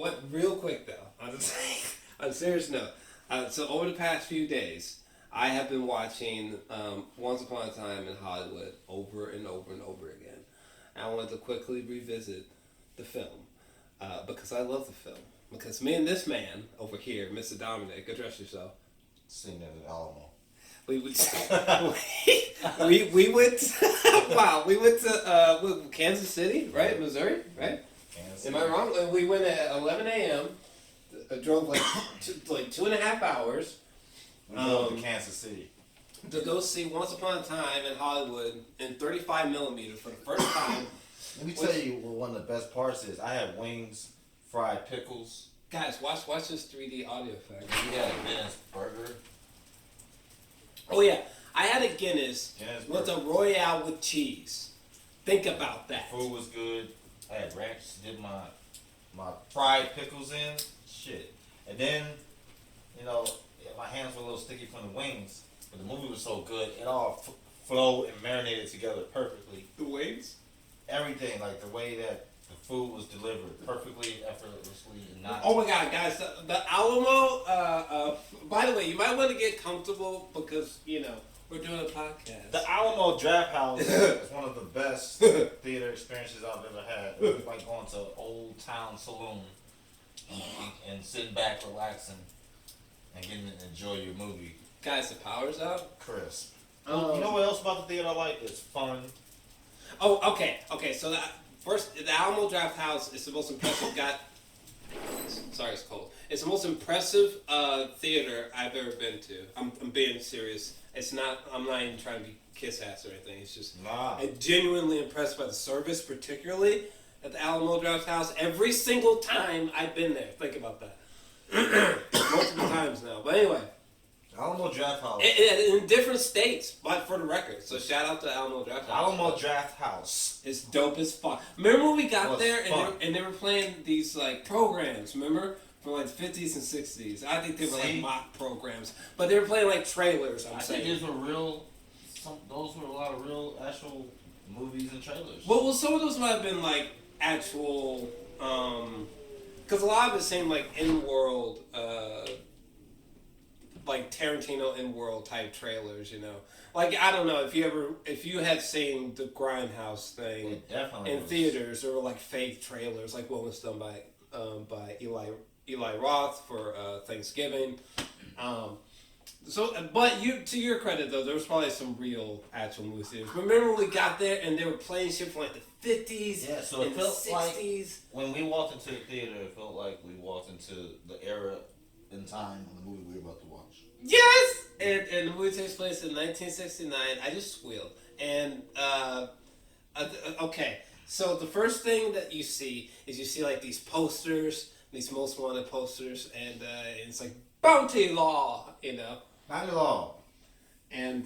what? Real quick though, on a serious note. So over the past few days, I have been watching Once Upon a Time in Hollywood over and over and over again. I wanted to quickly revisit the film because I love the film. Because me and this man over here, Mr. Dominic, address yourself. Seen it at Alamo. We went. we went. Wow, we went to Kansas City, right? Missouri, right? Kansas City. Am I wrong? We went at 11 a.m. Drove like 2.5 hours. We drove to Kansas City To go see Once Upon a Time in Hollywood in 35 millimeter for the first time. Let me tell you what one of the best parts is. I had wings, fried pickles. Guys, watch this 3D audio effect. We had a Guinness burger. Oh yeah, I had a Guinness with burger. a Royale with cheese. Think about that. Food was good. I had ranch. Did my fried pickles in. Shit. And then, my hands were a little sticky from the wings, but the movie was so good, it all flowed and marinated together perfectly. The wings? Everything, like the way that the food was delivered, perfectly, effortlessly, and not. Oh my God, guys! The Alamo. By the way, you might want to get comfortable because we're doing a podcast. The Alamo Draft House is one of the best theater experiences I've ever had. It was like going to Old Town Saloon and sitting back, relaxing, and getting to enjoy your movie. Guys, the power's out. Crisp. You know what else about the theater I like? It's fun. Oh, okay. So the Alamo Draft House is the most impressive. Sorry, it's cold. It's the most impressive theater I've ever been to. I'm being serious. It's not. I'm not even trying to be kiss ass or anything. It's just. I'm genuinely impressed by the service, particularly at the Alamo Draft House. Every single time I've been there. Think about that. Multiple times now. But anyway. Alamo Draft House. In different states, but for the record. So shout out to Alamo Draft House. Alamo Draft House. It's dope as fuck. Remember when we got there and they were playing these like programs, remember? From like the 50s and 60s. I think they were like mock programs. But they were playing like trailers, I'm saying. I think those were a lot of real, actual movies and trailers. Well, some of those might have been like actual, because a lot of it seemed like in-world, like Tarantino in-world type trailers, Like, I don't know, if you had seen the Grindhouse thing in theaters, there were like fake trailers, like what was done by Eli Roth for Thanksgiving. But to your credit though, there was probably some real actual movie theaters. Remember when we got there and they were playing shit from like the 50s and the 60s? Like when we walked into the theater, it felt like we walked into the era in time of the movie we were about to watch. Yes! And the movie takes place in 1969. I just squealed. And, okay. So the first thing that you see is like these posters, these most wanted posters, and it's like bounty law, Bounty law. And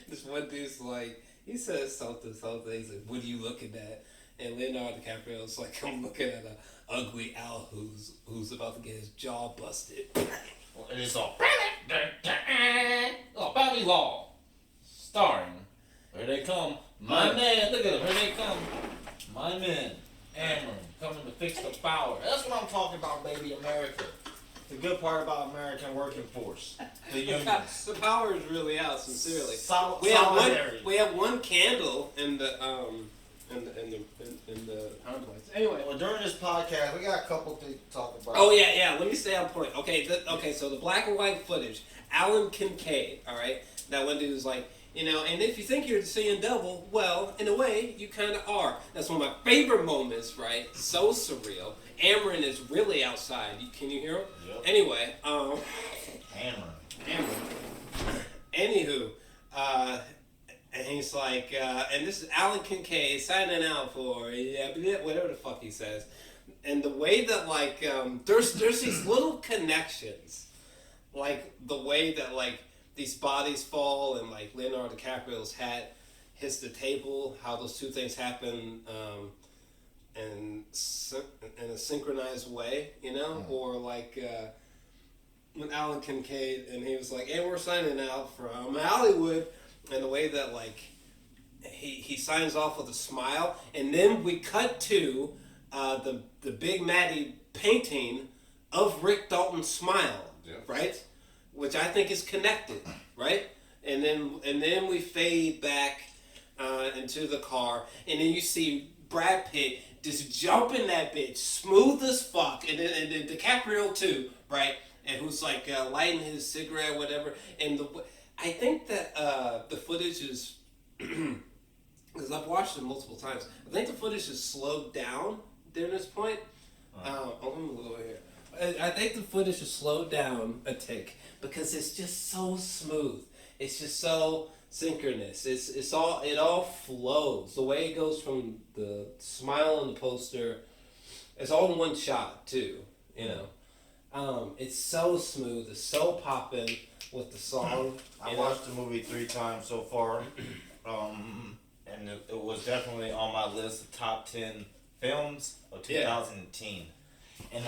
this one dude's like, he says something. He's like, what are you looking at? And Leonardo DiCaprio's like, I'm looking at an ugly owl who's about to get his jaw busted. And it's all Bounty Law, starring, here they come, my man, look at them, here they come, my men, Amron, coming to fix the power. That's what I'm talking about, baby, America. The good part about American working force, the unions. The power is really out, sincerely. Solidarity. We have one candle in the in the complex. Anyway, well, during this podcast, we got a couple things to talk about. Oh yeah. Let me stay on point. Okay, so the black and white footage. Alan Kincaid. All right, that one dude was like, and if you think you're seeing double, well, in a way, you kind of are. That's one of my favorite moments. Right? So surreal. Amron is really outside. Can you hear him? Yep. Anyway, Amron. Anywho, and he's like, and this is Alan Kincaid signing out for whatever the fuck he says. And the way that like there's these little connections, like the way that like these bodies fall and like Leonardo DiCaprio's hat hits the table, how those two things happen in a synchronized way, or like when Alan Kincaid and he was like, and we're signing out from Hollywood. And the way that like he signs off with a smile, and then we cut to the Big Matty painting of Rick Dalton's smile, right? Which I think is connected, right? And then we fade back into the car, and then you see Brad Pitt just jumping that bitch, smooth as fuck, and then DiCaprio too, right? And who's like lighting his cigarette, or whatever. And I think that the footage is, because I've watched it multiple times. I think the footage is slowed down during this point. Let me look over here. I think the footage is slowed down a tick because it's just so smooth. It's just so synchronous. It all flows. The way it goes from the smile on the poster, it's all in one shot too. You know, it's so smooth. It's so poppin' with the song. I watched the movie 3 times so far, and it was definitely on my list of top 10 films of 2010. And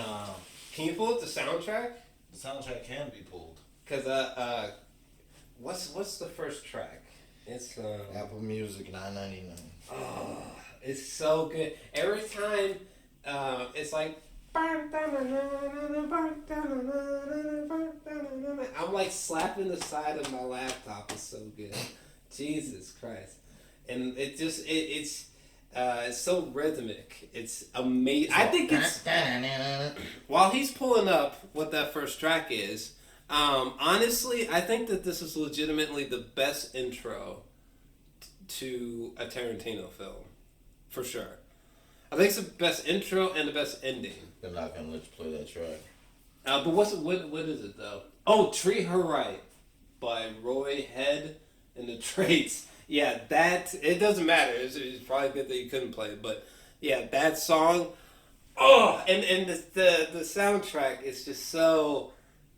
can you pull up the soundtrack? the soundtrack can be pulled. Cause what's the first track? It's Apple Music $9.99. Oh, it's so good. Every time, it's like. I'm like slapping the side of my laptop. It's so good. Jesus Christ. And it's so rhythmic. It's amazing. I think it's, while he's pulling up what that first track is, honestly, I think that this is legitimately the best intro to a Tarantino film. For sure. I think it's the best intro and the best ending. They're not going to let you play that track. But what is it though? Oh, Treat Her Right by Roy Head and the Traits. Yeah, it doesn't matter. It's probably good that you couldn't play it, but yeah, that song. Oh, and the soundtrack is just so.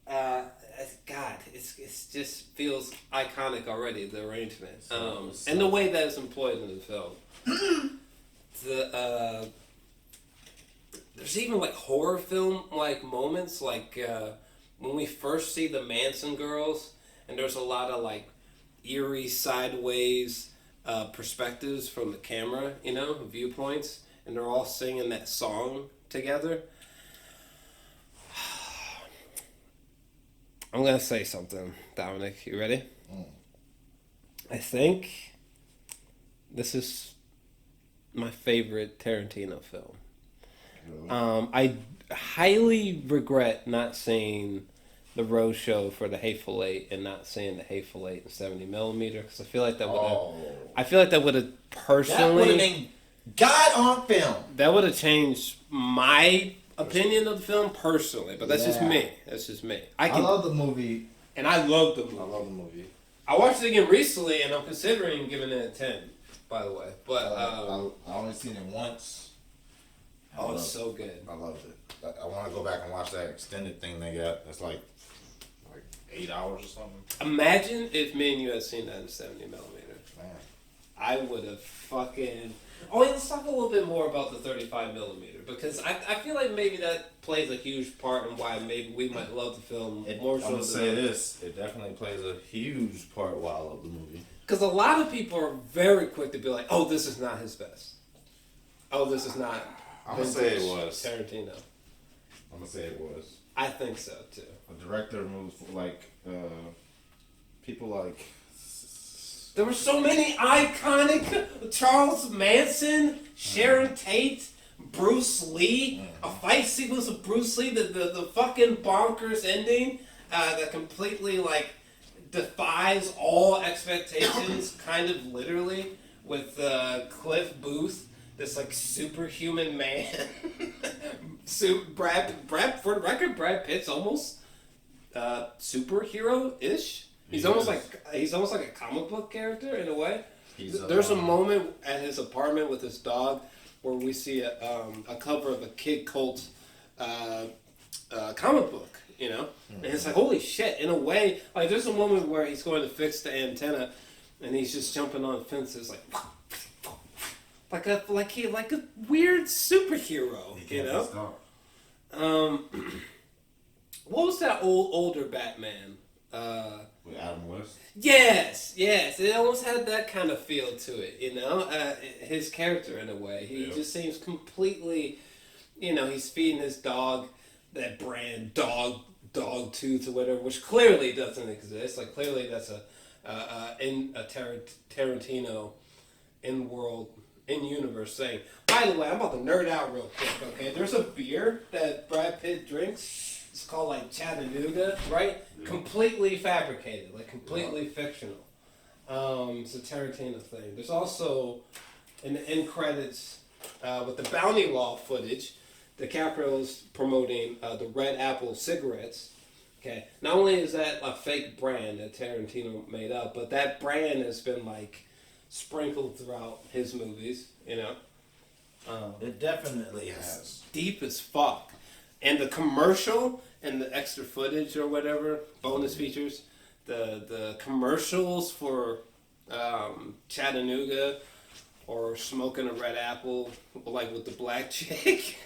God, it's just feels iconic already. The arrangement, and the way that it's employed in the film. There's even like horror film like moments, like when we first see the Manson girls, and there's a lot of like eerie sideways perspectives from the camera, viewpoints, and they're all singing that song together. I'm gonna say something, Dominic. You ready? I think this is my favorite Tarantino film. I highly regret not seeing the Roadshow for the Hateful Eight and not seeing the Hateful Eight in 70mm because I feel like that would have. I feel like that would have personally. That would have been God on film. That would have changed my opinion of the film personally, but that's just me. That's just me. I love the movie, and I love the movie. I love the movie. I watched it again recently, and I'm considering giving it a 10. By the way, but I only seen it once. It's so good. I loved it. I want to go back and watch that extended thing they got. That's like 8 hours or something. Imagine if me and you had seen that in 70mm. Man, I would have fucking. Oh, yeah, let's talk a little bit more about the 35mm because I feel like maybe that plays a huge part in why maybe we might love the film more so. I'm gonna say this: it definitely plays a huge part why I love the movie. Because a lot of people are very quick to be like, "Oh, this is not his best. Oh, this is not." I'm gonna say it was Tarantino. I'm gonna say it was. I think so too. A director moves like people like. There were so many iconic Charles Manson, Sharon Tate, Bruce Lee, a fight sequence of Bruce Lee, the fucking bonkers ending that completely like defies all expectations, kind of literally, with Cliff Booth, this like superhuman man. For the record, Brad Pitt's almost superhero-ish. He's almost like a comic book character in a way. There's a moment at his apartment with his dog where we see a cover of a Kid Colt comic book, and it's like holy shit. In a way, like there's a moment where he's going to fix the antenna, and he's just jumping on fences like a weird superhero, What was that older Batman? With Adam West? Yes. It almost had that kind of feel to it, his character in a way. He just seems completely he's feeding his dog that brand dog tooth or whatever, which clearly doesn't exist. Like clearly that's a Tarantino in-universe thing. By the way, I'm about to nerd out real quick, okay? There's a beer that Brad Pitt drinks. It's called, like, Chattanooga, right? Yeah. Completely fabricated, like, completely fictional. It's a Tarantino thing. There's also, in the end credits, with the Bounty Law footage, DiCaprio's promoting the Red Apple cigarettes. Okay, not only is that a fake brand that Tarantino made up, but that brand has been, like, sprinkled throughout his movies, It definitely has. Deep as fuck. And the commercial and the extra footage or whatever, bonus features, the commercials for Chattanooga or smoking a red apple, like with the black chick,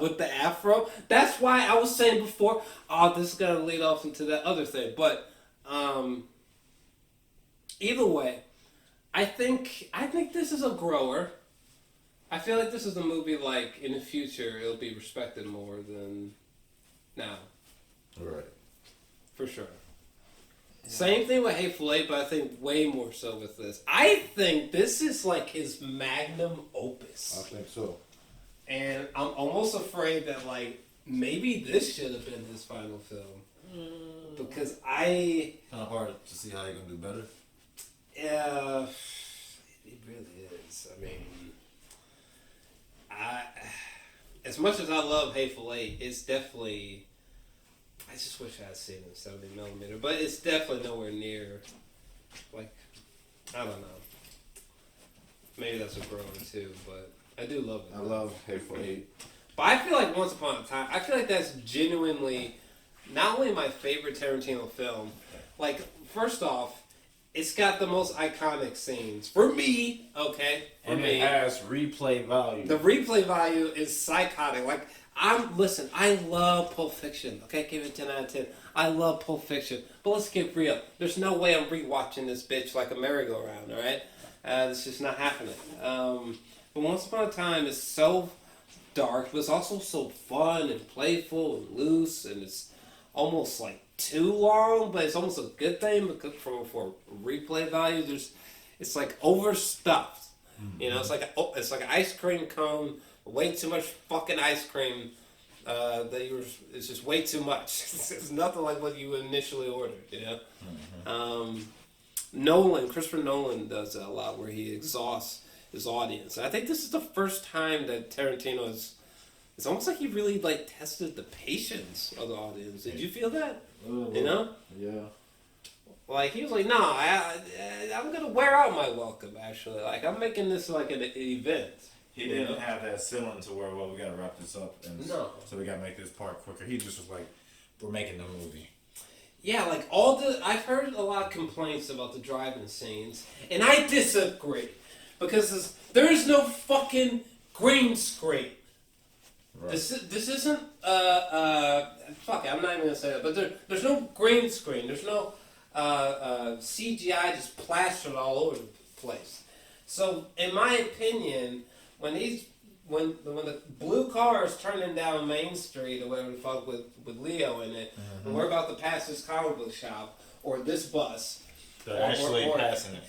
with the afro. That's why I was saying before, this is going to lead off into that other thing. But either way, I think this is a grower. I feel like this is a movie, like, in the future, it'll be respected more than now. Right. For sure. Yeah. Same thing with Hateful Eight, but I think way more so with this. I think this is, like, his magnum opus. I think so. And I'm almost afraid that, like, really this should have been his final film. Because kind of hard to see how you're going to do better. Yeah, it really is. I mean, as much as I love Hateful Eight, it's definitely, I just wish I had seen it in 70mm, but it's definitely nowhere near, like, I don't know. Maybe that's a grower too, but I do love it. I love Hateful Eight. But I feel like Once Upon a Time, I feel like that's genuinely not only my favorite Tarantino film, like, first off, it's got the most iconic scenes. For me, okay? It has replay value. The replay value is psychotic. Like, I love Pulp Fiction, okay? Give it 10 out of 10. I love Pulp Fiction. But let's get real. There's no way I'm rewatching this bitch like a merry-go-round, alright? It's just not happening. But Once Upon a Time is so dark, but it's also so fun and playful and loose, and it's almost like too long, but it's almost a good thing because for replay value, it's like overstuffed. Mm-hmm. It's like an ice cream cone, way too much fucking ice cream. It's just way too much. It's nothing like what you initially ordered. Mm-hmm. Christopher Nolan does that a lot, where he exhausts his audience. I think this is the first time that Tarantino is. It's almost like he really, like, tested the patience of the audience. Did you feel that? Yeah. Like, he was like, no, I'm going to wear out my welcome, actually. Like, I'm making this like an event. He didn't have that ceiling to where, we got to wrap this up. No. So we got to make this part quicker. He just was like, we're making the movie. Yeah, like, I've heard a lot of complaints about the driving scenes, and I disagree. Because there is no fucking green screen. Right. This isn't fuck it, I'm not even gonna say that, but there's no green screen, there's no CGI just plastered all over the place. So in my opinion, when the blue car is turning down Main Street or whatever the fuck with Leo in it, mm-hmm. and we're about to pass this comic book shop or this bus. They're actually passing it.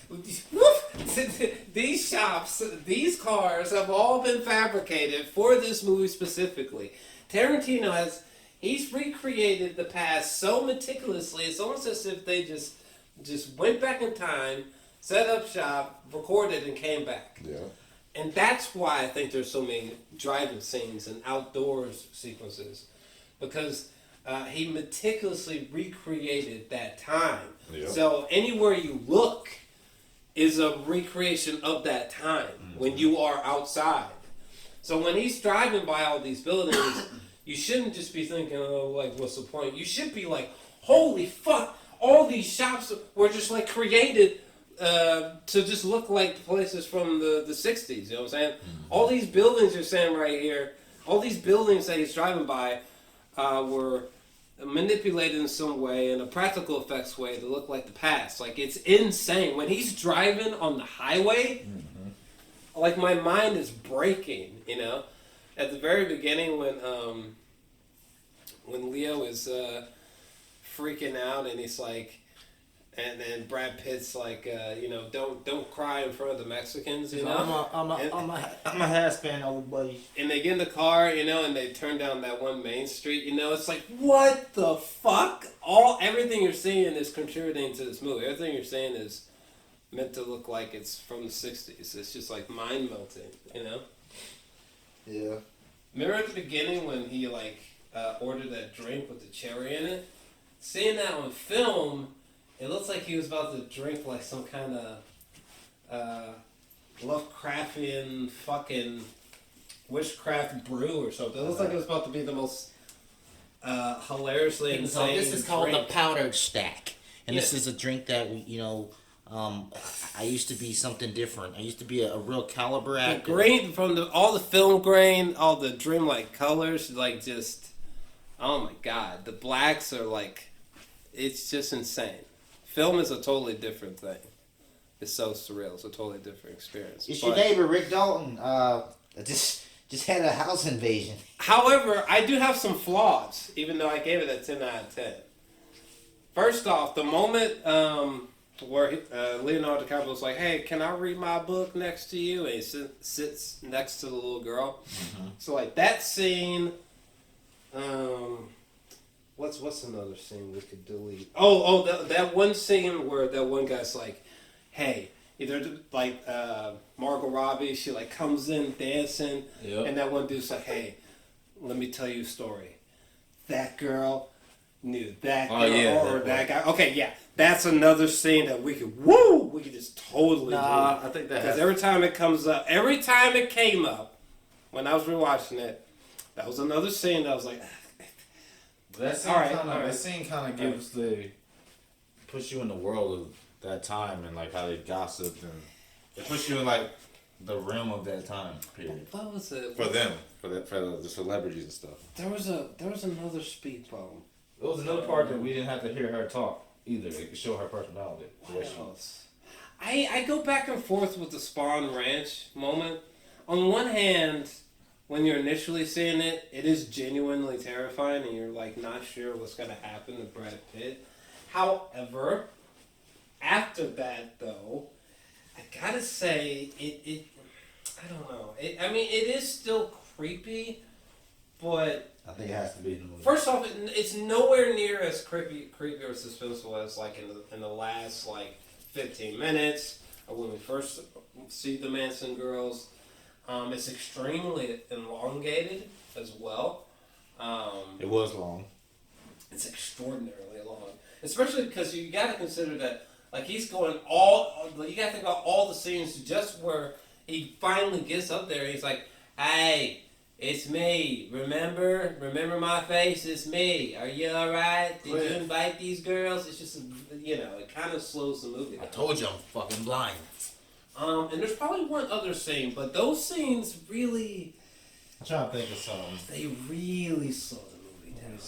These shops, these cars have all been fabricated for this movie specifically. Tarantino he's recreated the past so meticulously, it's almost as if they just went back in time, set up shop, recorded, and came back. Yeah. And that's why I think there's so many driving scenes and outdoors sequences. Because he meticulously recreated that time. Yep. So anywhere you look is a recreation of that time, mm-hmm. when you are outside. So when he's driving by all these buildings, you shouldn't just be thinking, oh, like, what's the point? You should be like, holy fuck, all these shops were just, like, created to just look like places from the 60s, you know what I'm saying? Mm-hmm. All these buildings you're saying right here, all these buildings that he's driving by were manipulated in some way, in a practical effects way, to look like the past. Like, it's insane. When he's driving on the highway, mm-hmm. like, my mind is breaking, at the very beginning when Leo is freaking out and he's like, and then Brad Pitt's like, don't cry in front of the Mexicans, you know. I'm a husband, old buddy. And they get in the car, and they turn down that one main street, It's like, what the fuck? Everything you're seeing is contributing to this movie. Everything you're saying is meant to look like it's from the 60s. It's just like mind melting, Yeah. Remember at the beginning when he ordered that drink with the cherry in it? Seeing that on film, it looks like he was about to drink like some kind of Lovecraftian fucking witchcraft brew or something. It looks like it was about to be the most hilariously insane This is called drink. the powdered stack. And Yeah. this is a drink that, I used to be something different. I used to be a real caliber The actor. grain from all the film grain, all the dreamlike colors, just oh my god, the blacks are it's just insane. Film is a totally different thing. It's so surreal. It's a totally different experience. It's your neighbor Rick Dalton. Just had a house invasion. However, I do have some flaws, even though I gave it a 10 out of 10. First off, the moment where Leonardo DiCaprio was like, "Hey, can I read my book next to you?" and he sits next to the little girl. Mm-hmm. So that scene. What's another scene we could delete? That one scene where that one guy's like, "Hey," either Margot Robbie, she comes in dancing, and that one dude's like, "Hey, let me tell you a story. That girl knew that girl that guy." Okay, yeah, that's another scene that we could just totally do. I think that Because every time it comes up, every time it came up, when I was rewatching it, that was another scene that I was like, that scene kind of gives puts you in the world of that time and how they gossiped and it puts you in the realm of that time period. what was it? For them, for the celebrities and stuff. There was another speed bump. It was another part that we didn't have to hear her talk either. It could show her personality. What else? I go back and forth with the Spawn Ranch moment. On one hand, when you're initially seeing it, it is genuinely terrifying and you're not sure what's going to happen to Brad Pitt. However, after that though, I gotta say, it I don't know. It is still creepy, but I think it has to be in the movie. first off, it's nowhere near as creepy or suspenseful as in the last 15 minutes or when we first see the Manson girls. It's extremely elongated as well. It was long. It's extraordinarily long, especially because you got to consider that he's going you got to think about all the scenes just where he finally gets up there. And he's like, "Hey, it's me. Remember my face. It's me. Are you all right? Did you invite these girls?" It's just it kind of slows the movie down. I told you I'm fucking blind. And there's probably one other scene, but those scenes really, I'm trying to think of something. they really slow the movie down.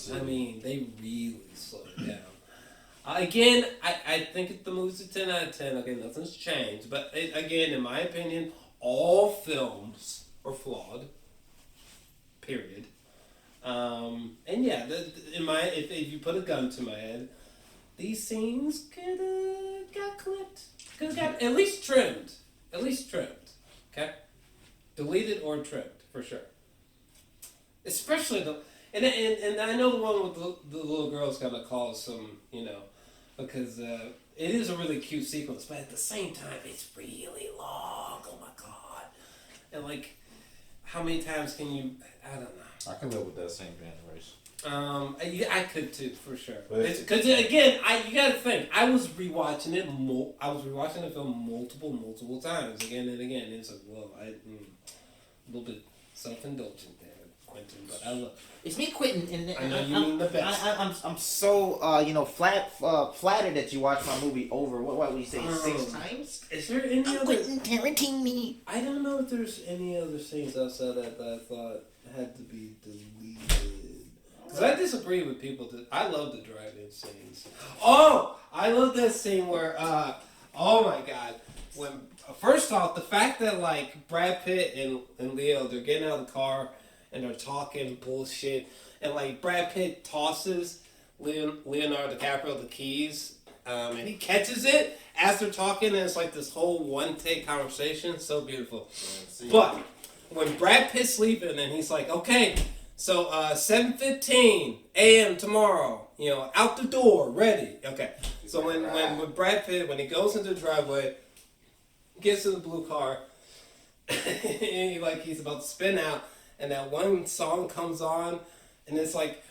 They really slow it down. Again, I think the movie's a 10 out of 10. Okay, nothing's changed. But again, in my opinion, all films are flawed. Period. And yeah, if you put a gun to my head, these scenes could have got clipped. Could have got at least trimmed. Okay? Deleted or trimmed, for sure. Especially and I know the one with the little girl's gonna cause some, because it is a really cute sequence, but at the same time, it's really long. Oh my god! And how many times can you? I don't know. I can live with that same generation. I could too, for sure. But Because again, you got to think. I was rewatching it. I was rewatching the film multiple times, again and again. It's a little bit self-indulgent there, Quentin. But I love. It's me, Quentin, and I know you mean the best. I'm so flattered that you watched my movie over. What would you say 6 times? Is there any other? Quentin Tarantino. I don't know if there's any other scenes outside that I thought had to be deleted. Because I disagree with people that I love the drive-in scenes. Oh, I love that scene where, oh my god, first off, the fact that Brad Pitt and Leo, they're getting out of the car and they're talking bullshit, and like Brad Pitt tosses Leonardo DiCaprio the keys, and he catches it as they're talking, and it's like this whole one-take conversation. So beautiful. But when Brad Pitt's leaving, and he's like, okay, so 7:15 a.m. tomorrow, you know, out the door, ready. Okay. So when Brad Pitt, when he goes into the driveway, gets in the blue car, he's about to spin out, and that one song comes on, and it's like,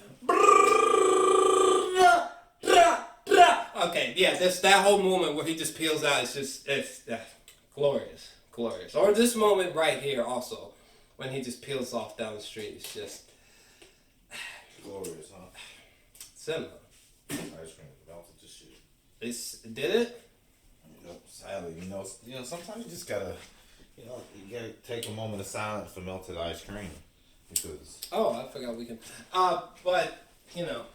okay, yeah, that whole moment where he just peels out, it's glorious. Or this moment right here also, when he just peels off down the street, it's just glorious, huh? Cinema. Ice cream melted to shit. Did it? Yep, sadly, you know, sometimes you just gotta, you gotta take a moment of silence for melted ice cream, because. Oh, I forgot we can. But you know,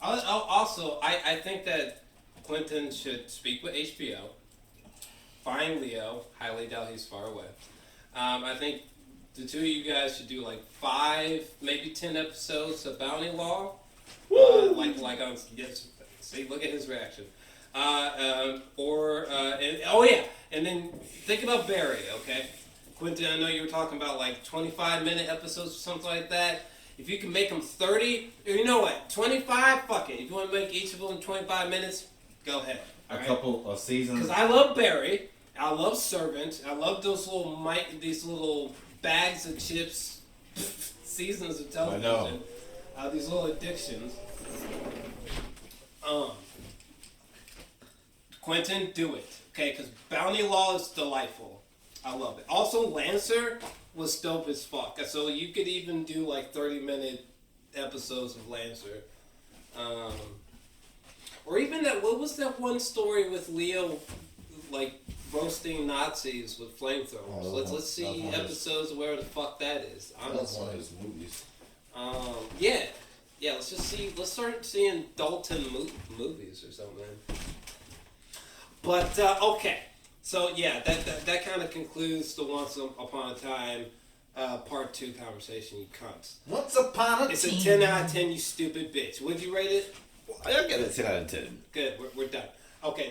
also I think that Quentin should speak with HBO. Find Leo. Highly doubt he's far away. I think the two of you guys should do like 5, maybe 10 episodes of Bounty Law. Like on yes. See, look at his reaction. And then think about Barry. Okay, Quentin. I know you were talking about like 25-minute episodes or something like that. If you can make them 30, you know what? 25. Fuck it. If you want to make each of them 25 minutes, go ahead. A couple of seasons. Because I love Barry. I love Servant. I love these little bags of chips, seasons of television. I know. These little addictions. Quentin, do it. Okay, because Bounty Law is delightful. I love it. Also, Lancer was dope as fuck. So you could even do like 30-minute episodes of Lancer. Or even what was that one story with Leo, like, roasting Nazis with flamethrowers? Let's see episodes of where the fuck that is. Honestly. That's one of his movies. Yeah, let's start seeing Dalton movies or something. But, okay. So, yeah, that kind of concludes the Once Upon a Time Part 2 conversation, you cunts. Once upon a time. It's a 10 out of 10, you stupid bitch. Would you rate it? I'll get a 10 out of 10. Good, we're done. Okay.